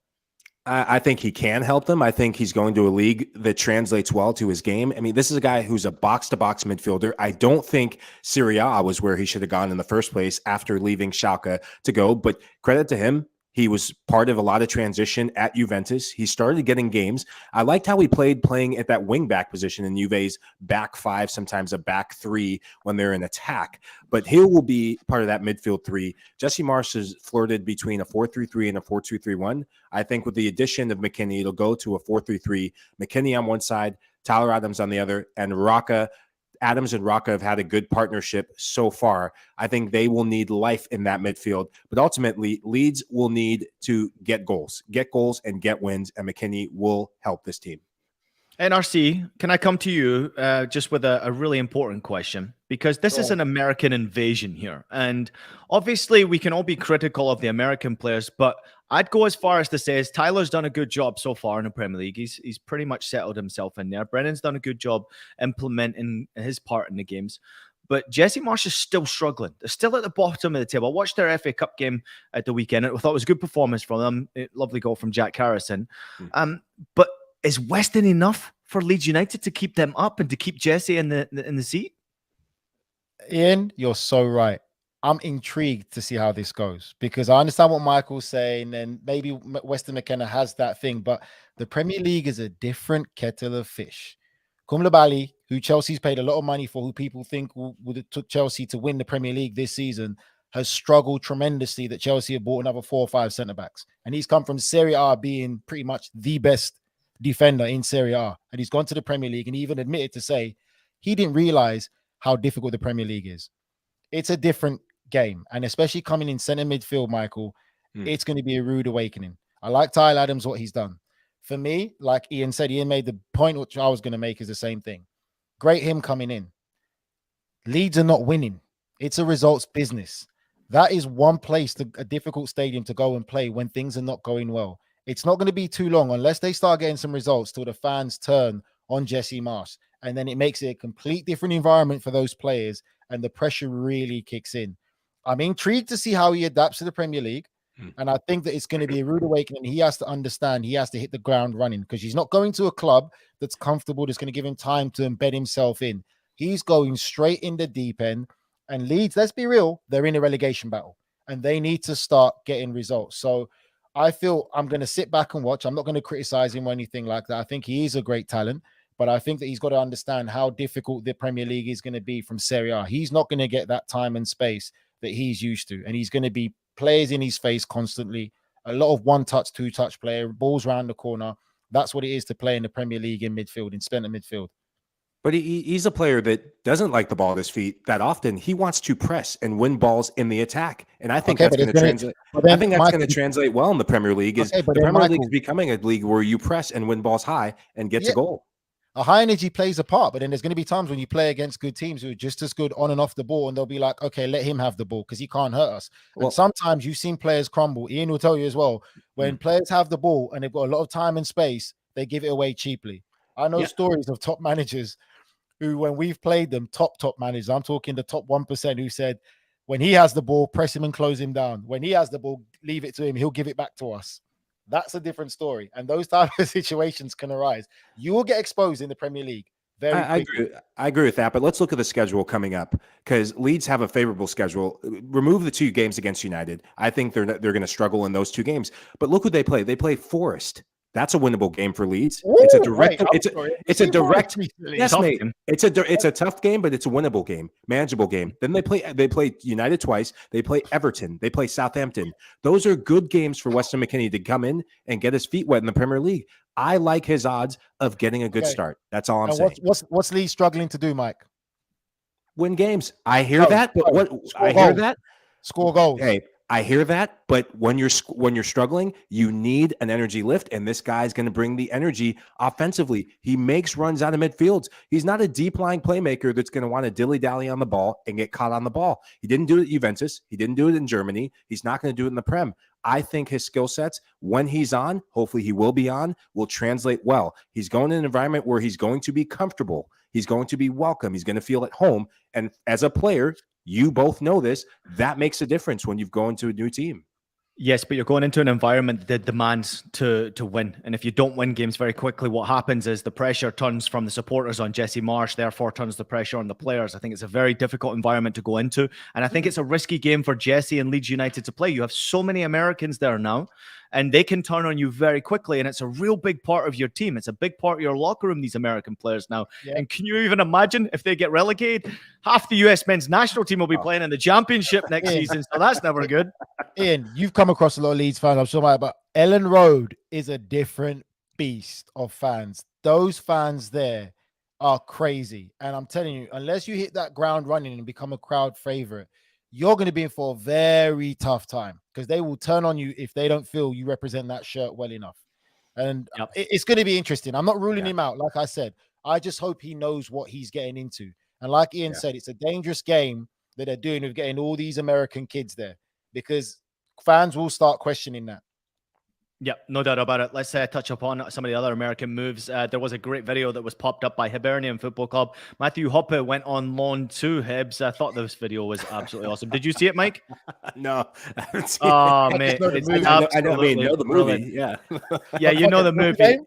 S4: I think he can help them. I think he's going to a league that translates well to his game. I mean, this is a guy who's a box-to-box midfielder. I don't think Serie A was where he should have gone in the first place after leaving Schalke to go. But credit to him. He was part of a lot of transition at Juventus. He started getting games. I liked how he playing at that wing back position in Juve's back 5, sometimes a back 3 when they're in attack. But he will be part of that midfield 3. Jesse Marsch has flirted between a 4-3-3 and a 4-2-3-1. I think with the addition of McKennie, it'll go to a 4-3-3. McKennie on one side, Tyler Adams on the other, and Raka Adams and Raka have had a good partnership so far. I think they will need life in that midfield. But ultimately, Leeds will need to get goals and get wins, and McKennie will help this team.
S1: NRC, can I come to you just with a really important question? Because this is an American invasion here. And obviously, we can all be critical of the American players, but I'd go as far as to say Tyler's done a good job so far in the Premier League. He's pretty much settled himself in there. Brennan's done a good job implementing his part in the games. But Jesse Marsch is still struggling. They're still at the bottom of the table. I watched their FA Cup game at the weekend. I thought it was a good performance from them. Lovely goal from Jack Harrison. But is Weston enough for Leeds United to keep them up and to keep Jesse in the seat?
S3: Ian, you're so right. I'm intrigued to see how this goes because I understand what Michael's saying, and maybe Weston McKenna has that thing, but the Premier League is a different kettle of fish. Koulibaly, who Chelsea's paid a lot of money for, who people think would have took Chelsea to win the Premier League this season, has struggled tremendously that Chelsea have bought another 4 or 5 centre-backs. And he's come from Serie A being pretty much the best defender in Serie A. And he's gone to the Premier League and even admitted to say he didn't realize how difficult the Premier League is. It's a different game. And especially coming in centre midfield, Michael, it's going to be a rude awakening. I like Tyler Adams, what he's done. For me, like Ian said, Ian made the point which I was going to make is the same thing. Great him coming in. Leeds are not winning. It's a results business. That is one place, a difficult stadium to go and play when things are not going well. It's not going to be too long unless they start getting some results till the fans turn on Jesse Marsch. And then it makes it a complete different environment for those players and the pressure really kicks in. I'm intrigued to see how he adapts to the Premier League. And I think that it's going to be a rude awakening. He has to understand he has to hit the ground running because he's not going to a club that's comfortable, that's going to give him time to embed himself in. He's going straight in the deep end. And Leeds, let's be real, they're in a relegation battle and they need to start getting results. So I feel I'm going to sit back and watch. I'm not going to criticize him or anything like that. I think he is a great talent, but I think that he's got to understand how difficult the Premier League is going to be from Serie A. He's not going to get that time and space that he's used to. And he's going to be players in his face constantly, a lot of one-touch, two-touch player, balls around the corner. That's what it is to play in the Premier League in midfield, in centre midfield.
S4: But he's a player that doesn't like the ball at his feet that often. He wants to press and win balls in the attack. And I think that's going to translate. I think that's going to translate well in the Premier League. The Premier League is becoming a league where you press and win balls high and get to goal.
S3: A high energy plays a part, but then there's going to be times when you play against good teams who are just as good on and off the ball, and they'll be like, okay, let him have the ball because he can't hurt us. And sometimes you've seen players crumble. Ian will tell you as well, when players have the ball and they've got a lot of time and space, they give it away cheaply. I know stories of top managers who, when we've played them, top managers, I'm talking the top 1%, who said, when he has the ball, press him and close him down. When he has the ball, leave it to him. He'll give it back to us. That's a different story. And those type of situations can arise. You will get exposed in the Premier League. I
S4: agree with that. But let's look at the schedule coming up because Leeds have a favorable schedule. Remove the 2 games against United. I think they're going to struggle in those 2 games. But look who they play. They play Forest. That's a winnable game for Leeds. It's a direct. It's a tough game, but it's a winnable game, manageable game. Then they play United twice. They play Everton. They play Southampton. Those are good games for Weston McKennie to come in and get his feet wet in the Premier League. I like his odds of getting a good start. That's all I'm saying.
S3: What's Leeds struggling to do, Mike?
S4: Win games. I hear that, but hear that.
S3: Score goals.
S4: Hey, I hear that, but when you're struggling, you need an energy lift, and this guy's going to bring the energy offensively. He makes runs out of midfields. He's not a deep-lying playmaker that's going to want to dilly-dally on the ball and get caught on the ball. He didn't do it at Juventus. He didn't do it in Germany. He's not going to do it in the Prem. I think his skill sets, when he's on, hopefully he will be on, will translate well. He's going in an environment where he's going to be comfortable. He's going to be welcome. He's going to feel at home. And as a player, you both know this, that makes a difference when you've gone to a new team.
S1: Yes, but you're going into an environment that demands to win. And if you don't win games very quickly, what happens is the pressure turns from the supporters on Jesse Marsch, therefore turns the pressure on the players. I think it's a very difficult environment to go into. And I think it's a risky game for Jesse and Leeds United to play. You have so many Americans there now, and they can turn on you very quickly. And it's a real big part of your team. It's a big part of your locker room, these American players now. Yeah. And can you even imagine if they get relegated? Half the US men's national team will be playing in the championship next season. So that's never good.
S3: Ian, you've come across a lot of Leeds fans, I'm sure about, but Ellen Road is a different beast of fans. Those fans there are crazy. And I'm telling you, unless you hit that ground running and become a crowd favorite, you're going to be in for a very tough time because they will turn on you if they don't feel you represent that shirt well enough. And
S1: Yep.
S3: it's going to be interesting. I'm not ruling him out. Like I said, I just hope he knows what he's getting into. And like Ian said, it's a dangerous game that they're doing with getting all these American kids there because fans will start questioning that.
S1: Yeah, no doubt about it. Let's touch upon some of the other American moves. There was a great video that was popped up by Hibernian Football Club. Matthew Hoppe went on loan to Hibs. I thought this video was absolutely awesome. Did you see it, Mike?
S4: No, I haven't seen
S1: Oh,
S4: it.
S1: mate. It's
S4: I know the movie. Yeah.
S1: Yeah, you know the movie.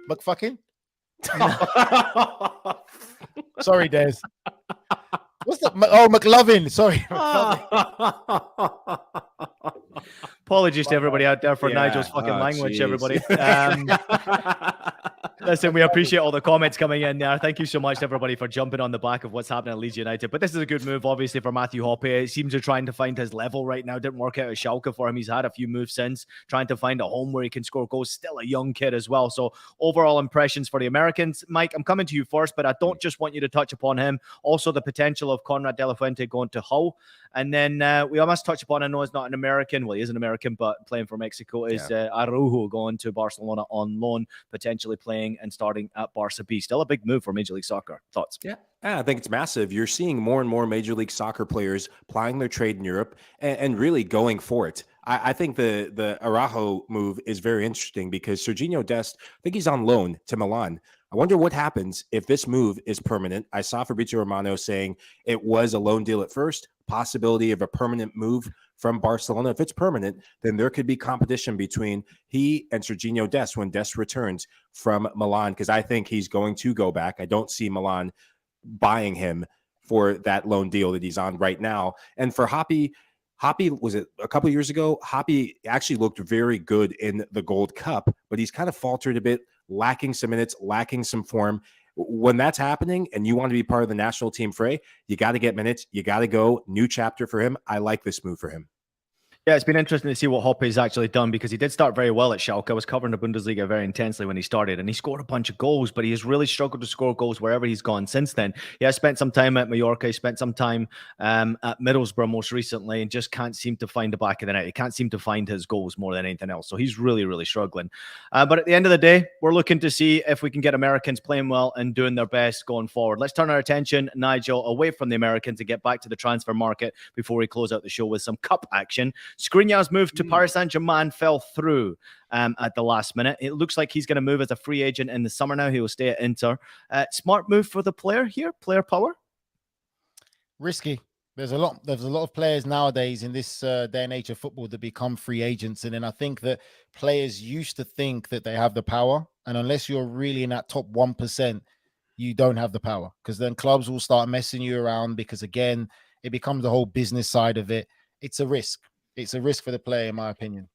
S3: McFucking? Sorry, Des. What's that? Oh, McLovin. Sorry.
S1: Apologies to everybody out there for Nigel's fucking language,
S4: geez.
S1: everybody. Listen, we appreciate all the comments coming in there. Thank you so much to everybody for jumping on the back of what's happening at Leeds United. But this is a good move, obviously, for Matthew Hoppe. He seems to be trying to find his level right now. Didn't work out at Schalke for him. He's had a few moves since, trying to find a home where he can score goals. Still a young kid as well. So overall impressions for the Americans. Mike, I'm coming to you first, but I don't just want you to touch upon him. Also the potential of Konrad de la Fuente going to Hull. And then we must touch upon, I know he's not an American. Well, he is an American, but playing for Mexico is Araujo going to Barcelona on loan, potentially playing and starting at Barca B. Still a big move for Major League Soccer. Thoughts?
S4: Yeah, I think it's massive. You're seeing more and more Major League Soccer players plying their trade in Europe and really going for it. I think the Araujo move is very interesting because Jorginho Dest, I think he's on loan to Milan. I wonder what happens if this move is permanent. I saw Fabrizio Romano saying it was a loan deal at first, possibility of a permanent move from Barcelona. If it's permanent, then there could be competition between he and Jorginho Dest when Dest returns from Milan, because I think he's going to go back. I don't see Milan buying him for that loan deal that he's on right now. And for Hoppe, was it a couple of years ago? Hoppe actually looked very good in the Gold Cup, but he's kind of faltered a bit, lacking some minutes, lacking some form. When that's happening and you want to be part of the national team fray, you got to get minutes. You got to go. New chapter for him. I like this move for him.
S1: Yeah, it's been interesting to see what Hoppe's actually done because he did start very well at Schalke. I was covering the Bundesliga very intensely when he started, and he scored a bunch of goals, but he has really struggled to score goals wherever he's gone since then. He has spent some time at Mallorca. He spent some time at Middlesbrough most recently and just can't seem to find the back of the net. He can't seem to find his goals more than anything else. So he's really, really struggling. But at the end of the day, we're looking to see if we can get Americans playing well and doing their best going forward. Let's turn our attention, Nigel, away from the Americans and get back to the transfer market before we close out the show with some cup action. Skriniar's move to Paris Saint-Germain fell through at the last minute. It looks like he's going to move as a free agent in the summer now. He will stay at Inter. Smart move for the player here, player power?
S3: Risky. There's a lot of players nowadays in this day and age of football that become free agents. And then I think that players used to think that they have the power. And unless you're really in that top 1%, you don't have the power, because then clubs will start messing you around because, again, it becomes the whole business side of it. It's a risk. It's a risk for the player, in my opinion.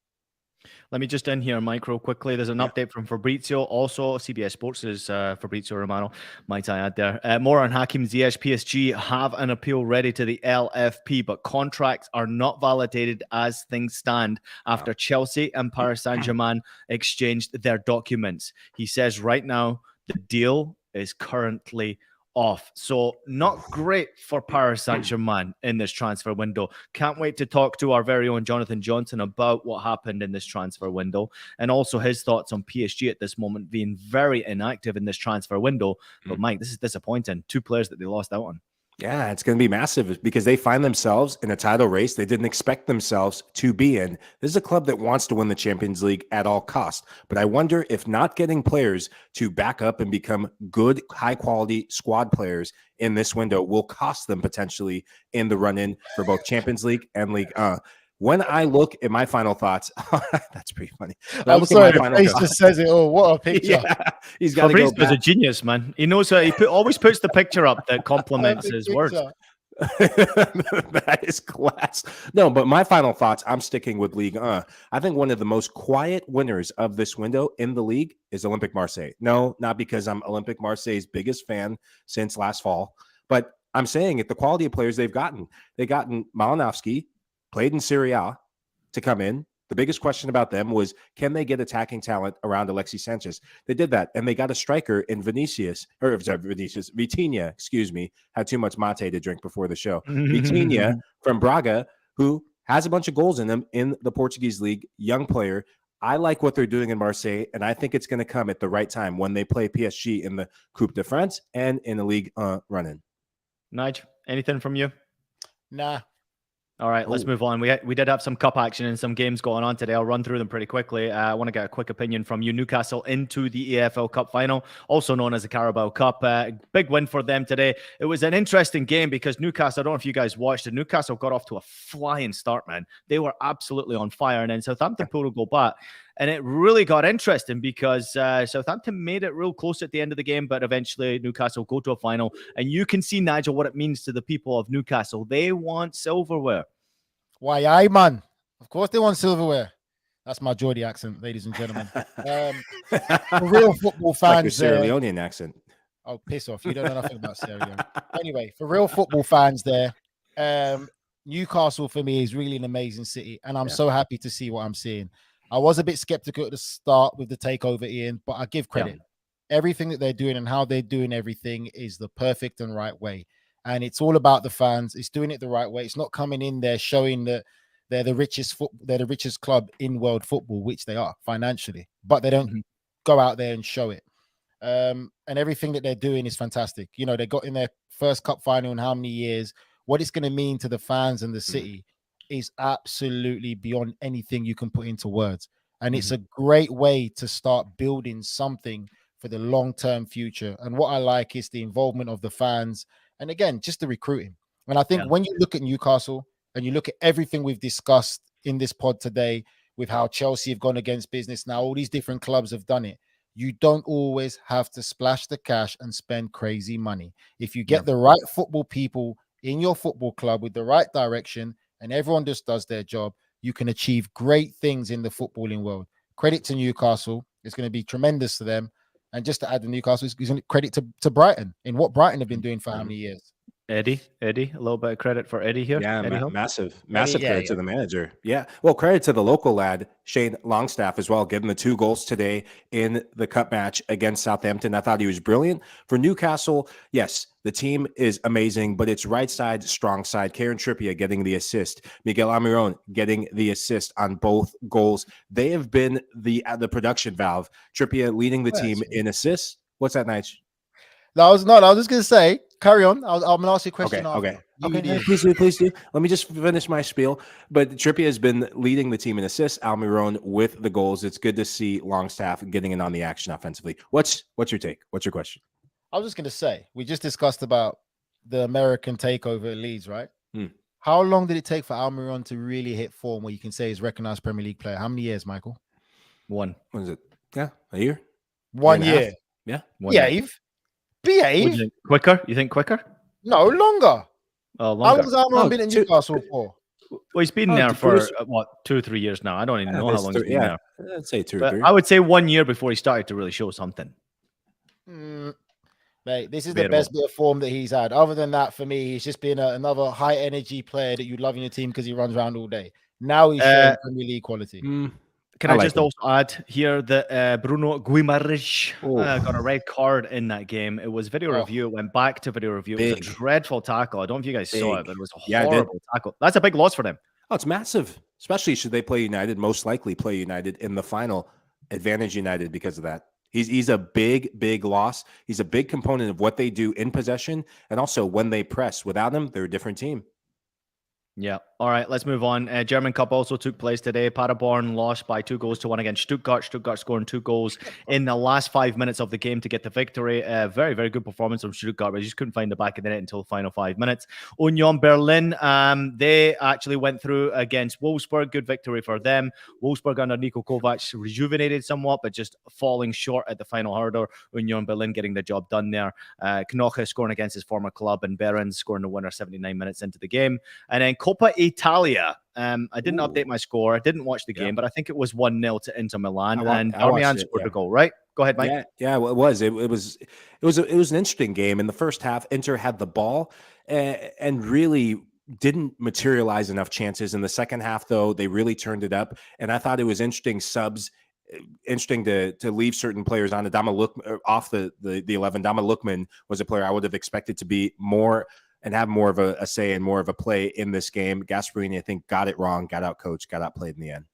S1: Let me just in here, Mike, real quickly. There's an update from Fabrizio. Also, CBS Sports is Fabrizio Romano, might I add there. More on Hakim Ziyech. PSG have an appeal ready to the LFP, but contracts are not validated as things stand after Chelsea and Paris Saint-Germain exchanged their documents. He says right now the deal is currently off. So not great for Paris Saint-Germain in this transfer window. Can't wait to talk to our very own Jonathan Johnson about what happened in this transfer window and also his thoughts on PSG at this moment being very inactive in this transfer window. But Mike, this is disappointing. 2 players that they lost out on.
S4: Yeah, it's going to be massive because they find themselves in a title race they didn't expect themselves to be in. This is a club that wants to win the Champions League at all costs. But I wonder if not getting players to back up and become good, high-quality squad players in this window will cost them potentially in the run-in for both Champions League and League. When I look at my final thoughts, that's pretty funny.
S3: I'm sorry, the face just says it all. What a picture.
S4: Yeah, he's got to go back.
S1: a genius, man. He knows how always puts the picture up that complements his words.
S4: That is class. No, but my final thoughts, I'm sticking with League 1. I think one of the most quiet winners of this window in the league is Olympique Marseille. No, not because I'm Olympique Marseille's biggest fan since last fall, but I'm saying it, the quality of players they've gotten. They've gotten Malinowski, played in Serie A, to come in, The biggest question about them was, can they get attacking talent around Alexis Sanchez? They did that, and they got a striker in Vitinha, excuse me, had too much mate to drink before the show. Vitinha from Braga, who has a bunch of goals in him in the Portuguese league, young player. I like what they're doing in Marseille, and I think it's going to come at the right time when they play PSG in the Coupe de France and in the Ligue 1 run-in.
S1: Nigel, anything from you?
S3: Nah.
S1: All right, let's move on. We did have some cup action and some games going on today. I'll run through them pretty quickly. I want to get a quick opinion from you. Newcastle into the EFL Cup final, also known as the Carabao Cup. Big win for them today. It was an interesting game because Newcastle, I don't know if you guys watched it, Newcastle got off to a flying start, man. They were absolutely on fire, and then Southampton pulled a goal back. And it really got interesting because Southampton made it real close at the end of the game, but eventually Newcastle go to a final. And you can see, Nigel, what it means to the people of Newcastle. They want silverware.
S3: Why, aye, man. Of course they want silverware. That's my Geordie accent, ladies and gentlemen. For real football fans.
S4: Like Sierra Leonean accent.
S3: Oh, piss off. You don't know nothing about Sierra Leone. Anyway, for real football fans there, Newcastle for me is really an amazing city. And I'm so happy to see what I'm seeing. I was a bit skeptical at the start with the takeover, Ian, but I give credit. Yeah. Everything that they're doing and how they're doing everything is the perfect and right way. And it's all about the fans. It's doing it the right way. It's not coming in there showing that they're the richest club in world football, which they are financially, but they don't go out there and show it. And everything that they're doing is fantastic. You know, they got in their first cup final in how many years? What it's going to mean to the fans and the city is absolutely beyond anything you can put into words. And it's a great way to start building something for the long-term future. And what I like is the involvement of the fans. And again, just the recruiting. And I think when you look at Newcastle and you look at everything we've discussed in this pod today with how Chelsea have gone against business now, all these different clubs have done it. You don't always have to splash the cash and spend crazy money. If you get the right football people in your football club with the right direction, and everyone just does their job, you can achieve great things in the footballing world. Credit to Newcastle. It's going to be tremendous to them. And just to add to Newcastle, it's going to credit to Brighton in what Brighton have been doing for how many years.
S1: Eddie, a little bit of credit for Eddie here.
S4: Yeah, massive credit to the manager. Yeah, well, credit to the local lad, Shane Longstaff, as well, getting the 2 goals today in the cup match against Southampton. I thought he was brilliant. For Newcastle, yes, the team is amazing, but it's right side, strong side. Kieran Trippier getting the assist. Miguel Almiron getting the assist on both goals. They have been the production valve. Trippier leading the team in assists. What's that, Nige?
S3: No, I was just going to say, carry on. I'm going to ask you a question.
S4: Okay. Please do. Let me just finish my spiel. But Trippier has been leading the team in assists. Almiron with the goals. It's good to see Longstaff getting in on the action offensively. What's your take? What's your question?
S3: I was just going to say, we just discussed about the American takeover at Leeds, right? How long did it take for Almiron to really hit form where you can say he's recognized Premier League player? How many years, Michael?
S1: 1.
S4: What is it? Yeah, a year?
S3: 1 year.
S4: Yeah.
S3: Behave.
S1: You think quicker?
S3: No, longer.
S1: Oh, longer.
S3: How long has Almiron been in Newcastle for?
S1: Well, he's been there for 2 or 3 years now. I don't even know how long he's been there.
S4: I'd say 2 or 3.
S1: I would say 1 year before he started to really show something.
S3: Mate, this is the best bit of form that he's had. Other than that, for me, he's just been another high energy player that you'd love in your team because he runs around all day. Now he's showing Premier League quality.
S1: Can I just also add here that Bruno Guimaraes got a red card in that game. It was video review. It went back to video review. It was a dreadful tackle. I don't know if you guys saw it, but it was a horrible tackle. That's a big loss for them.
S4: Oh, it's massive, especially should they play United, most likely play United in the final. Advantage United because of that. He's a big loss. He's a big component of what they do in possession and also when they press. Without him, they're a different team.
S1: Yeah. All right, let's move on. German Cup also took place today. Paderborn lost by 2-1 against Stuttgart. Stuttgart scoring 2 goals in the last 5 minutes of the game to get the victory. Very, very good performance from Stuttgart, but just couldn't find the back of the net until the final 5 minutes. Union Berlin, they actually went through against Wolfsburg. Good victory for them. Wolfsburg under Niko Kovac rejuvenated somewhat, but just falling short at the final hurdle. Union Berlin getting the job done there. Knoche scoring against his former club, and Behrens scoring the winner 79 minutes into the game. And then Coppa Italia. I didn't update my score. I didn't watch the game, but I think it was 1-0 to Inter Milan, and Darmian scored the goal. Right? Go ahead, Mike.
S4: Yeah. Well, it was. It was an interesting game. In the first half, Inter had the ball and really didn't materialize enough chances in the second half, though. They really turned it up, and I thought it was interesting to leave certain players on off the 11. Dama Lookman was a player I would have expected to be more and have more of a say and more of a play in this game. Gasperini, I think, got it wrong, got out coached, got outplayed in the end.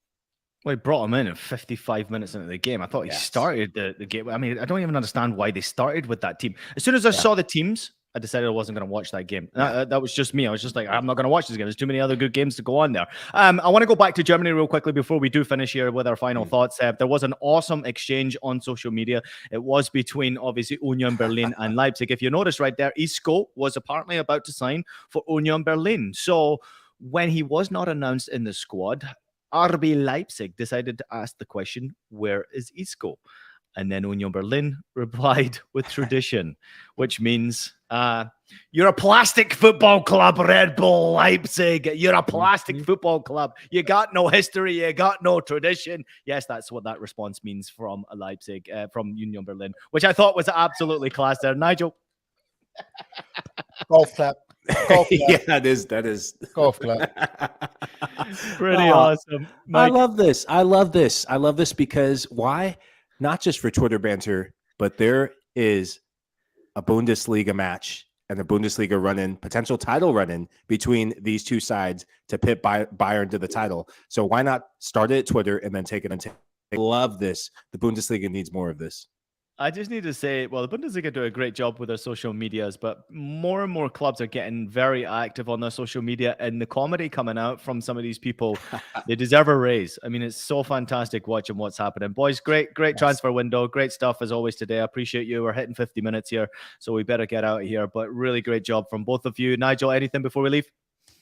S1: Well, he brought him in at 55 minutes into the game. I thought he started the game. I mean, I don't even understand why they started with that team. As soon as I saw the teams, I decided I wasn't going to watch that game. That was just me. I was just like, I'm not going to watch this game. There's too many other good games to go on there. I want to go back to Germany real quickly before we do finish here with our final thoughts. There was an awesome exchange on social media. It was between, obviously, Union Berlin and Leipzig. If you notice right there, Isco was apparently about to sign for Union Berlin. So when he was not announced in the squad, RB Leipzig decided to ask the question, where is Isco? And then Union Berlin replied with tradition, which means you're a plastic football club, Red Bull Leipzig. You're a plastic football club. You got no history. You got no tradition. Yes, that's what that response means from Leipzig, from Union Berlin, which I thought was absolutely class there. Nigel?
S3: Golf clap.
S4: Yeah, that is
S3: golf clap.
S1: Pretty awesome.
S4: Mike. I love this because why? Not just for Twitter banter, but there is a Bundesliga match and a Bundesliga run-in, potential title run-in between these two sides to pit Bayern to the title. So why not start it at Twitter and then take it and I love this. The Bundesliga needs more of this.
S1: I just need to say, well, the Bundesliga do a great job with their social medias, but more and more clubs are getting very active on their social media, and the comedy coming out from some of these people, they deserve a raise. I mean, it's so fantastic watching what's happening. Boys, great transfer window. Great stuff as always today. I appreciate you. We're hitting 50 minutes here, so we better get out of here, but really great job from both of you. Nigel, anything before we leave?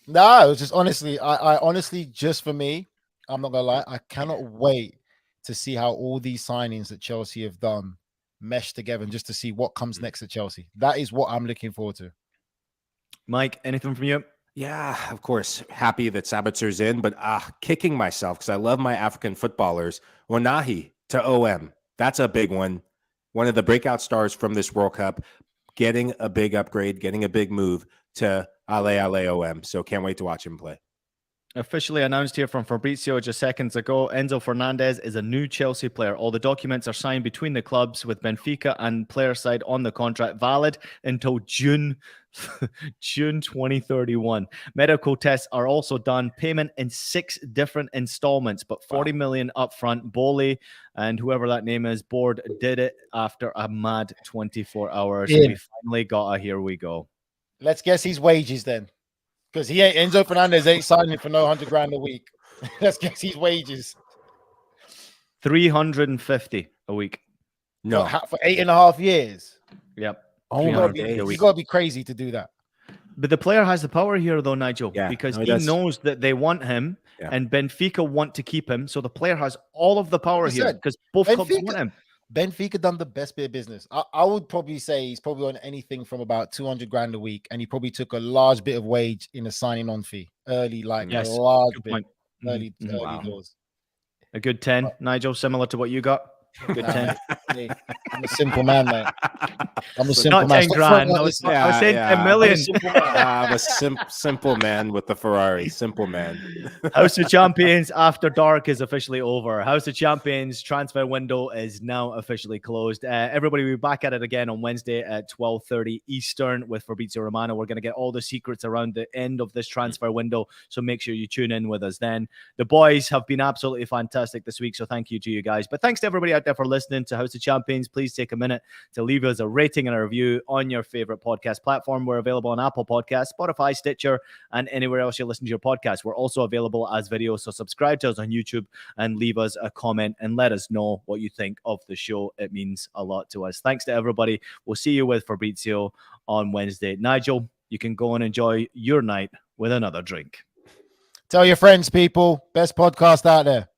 S3: No, it was just honestly, I honestly, just for me, I'm not going to lie, I cannot wait to see how all these signings that Chelsea have done mesh together and just to see what comes next at Chelsea. That is what I'm looking forward to.
S1: Mike, anything from you?
S4: Yeah, of course. Happy that Sabitzer's in, but kicking myself because I love my African footballers. Wanahi to OM. That's a big one. One of the breakout stars from this World Cup, getting a big upgrade, getting a big move to Ale OM. So can't wait to watch him play.
S1: Officially announced here from Fabrizio just seconds ago, Enzo Fernandez is a new Chelsea player. All the documents are signed between the clubs with Benfica and player side on the contract, valid until June 2031. Medical tests are also done. Payment in 6 different installments, but 40 million upfront. Boli and whoever that name is, board did it after a mad 24 hours. Yeah. We finally got a here we go.
S3: Let's guess his wages then. Because Enzo Fernandez ain't signing for no 100 grand a week. Let's guess his wages.
S1: 350 a week.
S3: No, for 8.5 years.
S1: Yep.
S3: Oh, you got to be crazy to do that.
S1: But the player has the power here, though, Nigel, because he knows that they want him, and Benfica want to keep him. So the player has all of the power here because both clubs want him.
S3: Benfica done the best bit of business. I would probably say he's probably on anything from about 200 grand a week, and he probably took a large bit of wage in a signing on fee early, like a large bit early doors.
S1: A good 10, Nigel, similar to what you got. A good 10.
S3: I'm a simple man, mate. I'm a simple man.
S1: Not 10 grand. I was saying 10 million.
S4: I'm a simple man with the Ferrari. Simple man.
S1: House of Champions After Dark is officially over. House of Champions transfer window is now officially closed. Everybody will be back at it again on Wednesday at 12:30 Eastern with Fabrizio Romano. We're going to get all the secrets around the end of this transfer window, so make sure you tune in with us then. The boys have been absolutely fantastic this week, so thank you to you guys. But thanks to everybody out there for listening to House of Champions. Please take a minute to leave us a rating and a review on your favorite podcast platform. We're available on Apple Podcasts, Spotify, Stitcher, and anywhere else you listen to your podcast. We're also available as videos, so subscribe to us on YouTube and leave us a comment and let us know what you think of the show. It means a lot to us. Thanks to everybody. We'll see you with Fabrizio on Wednesday. Nigel, you can go and enjoy your night with another drink.
S3: Tell your friends, people. Best podcast out there.